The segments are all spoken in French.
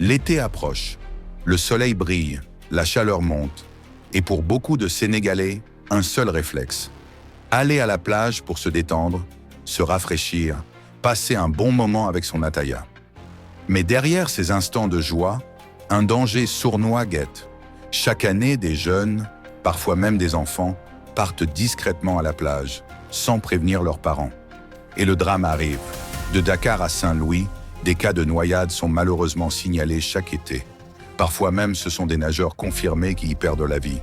L'été approche, le soleil brille, la chaleur monte, et pour beaucoup de Sénégalais, un seul réflexe. Aller à la plage pour se détendre, se rafraîchir, passer un bon moment avec son ataya. Mais derrière ces instants de joie, un danger sournois guette. Chaque année, des jeunes, parfois même des enfants, partent discrètement à la plage, sans prévenir leurs parents. Et le drame arrive. De Dakar à Saint-Louis, des cas de noyade sont malheureusement signalés chaque été. Parfois même, ce sont des nageurs confirmés qui y perdent la vie.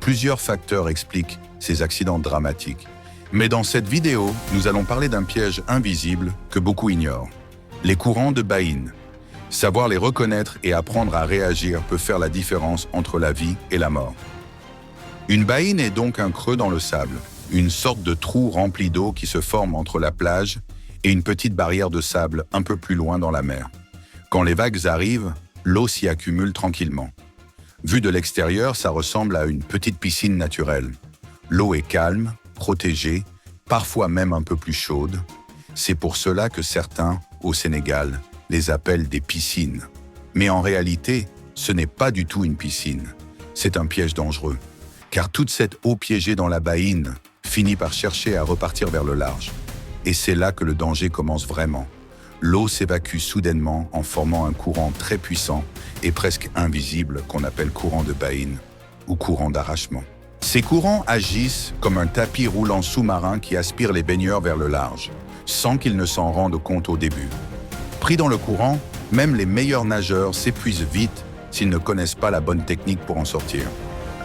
Plusieurs facteurs expliquent ces accidents dramatiques. Mais dans cette vidéo, nous allons parler d'un piège invisible que beaucoup ignorent. Les courants de baïne. Savoir les reconnaître et apprendre à réagir peut faire la différence entre la vie et la mort. Une baïne est donc un creux dans le sable, une sorte de trou rempli d'eau qui se forme entre la plage et une petite barrière de sable un peu plus loin dans la mer. Quand les vagues arrivent, l'eau s'y accumule tranquillement. Vu de l'extérieur, ça ressemble à une petite piscine naturelle. L'eau est calme, protégée, parfois même un peu plus chaude. C'est pour cela que certains, au Sénégal, les appellent des piscines. Mais en réalité, ce n'est pas du tout une piscine. C'est un piège dangereux. Car toute cette eau piégée dans la baïne finit par chercher à repartir vers le large. Et c'est là que le danger commence vraiment. L'eau s'évacue soudainement en formant un courant très puissant et presque invisible qu'on appelle courant de baïne ou courant d'arrachement. Ces courants agissent comme un tapis roulant sous-marin qui aspire les baigneurs vers le large, sans qu'ils ne s'en rendent compte au début. Pris dans le courant, même les meilleurs nageurs s'épuisent vite s'ils ne connaissent pas la bonne technique pour en sortir.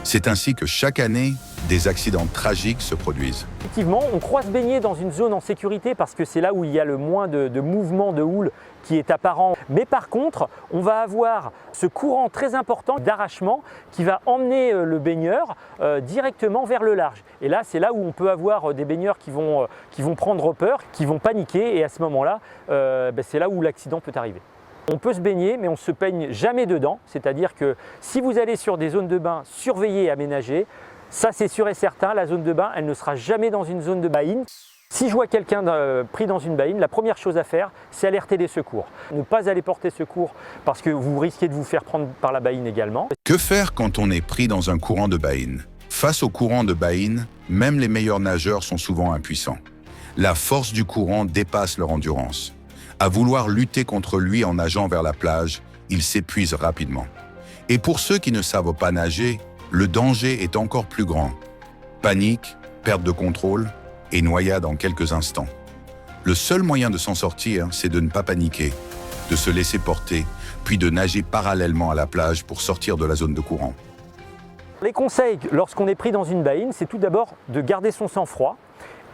C'est ainsi que chaque année, des accidents tragiques se produisent. Effectivement, on croit se baigner dans une zone en sécurité parce que c'est là où il y a le moins de mouvement de houle qui est apparent. Mais par contre, on va avoir ce courant très important d'arrachement qui va emmener le baigneur directement vers le large. Et là, c'est là où on peut avoir des baigneurs qui vont prendre peur, qui vont paniquer et à ce moment-là, c'est là où l'accident peut arriver. On peut se baigner, mais on ne se baigne jamais dedans. C'est-à-dire que si vous allez sur des zones de bain surveillées et aménagées, ça c'est sûr et certain, la zone de bain, elle ne sera jamais dans une zone de baïne. Si je vois quelqu'un pris dans une baïne, la première chose à faire, c'est alerter les secours. Ne pas aller porter secours parce que vous risquez de vous faire prendre par la baïne également. Que faire quand on est pris dans un courant de baïne? Face au courant de baïne, même les meilleurs nageurs sont souvent impuissants. La force du courant dépasse leur endurance. À vouloir lutter contre lui en nageant vers la plage, ils s'épuisent rapidement. Et pour ceux qui ne savent pas nager, le danger est encore plus grand. Panique, perte de contrôle et noyade en quelques instants. Le seul moyen de s'en sortir, c'est de ne pas paniquer, de se laisser porter, puis de nager parallèlement à la plage pour sortir de la zone de courant. Les conseils lorsqu'on est pris dans une baïne, c'est tout d'abord de garder son sang-froid.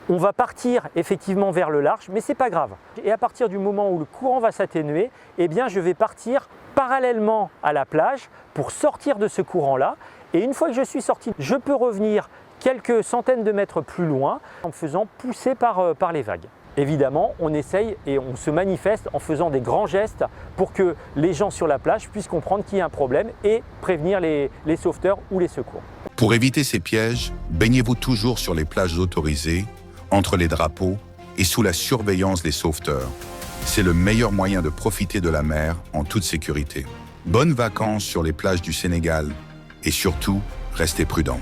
On va partir effectivement vers le large, mais ce n'est pas grave. Et à partir du moment où le courant va s'atténuer, eh bien je vais partir parallèlement à la plage pour sortir de ce courant-là. Et une fois que je suis sorti, je peux revenir quelques centaines de mètres plus loin en me faisant pousser par les vagues. Évidemment, on essaye et on se manifeste en faisant des grands gestes pour que les gens sur la plage puissent comprendre qu'il y a un problème et prévenir les sauveteurs ou les secours. Pour éviter ces pièges, baignez-vous toujours sur les plages autorisées, entre les drapeaux et sous la surveillance des sauveteurs. C'est le meilleur moyen de profiter de la mer en toute sécurité. Bonnes vacances sur les plages du Sénégal et surtout, restez prudents.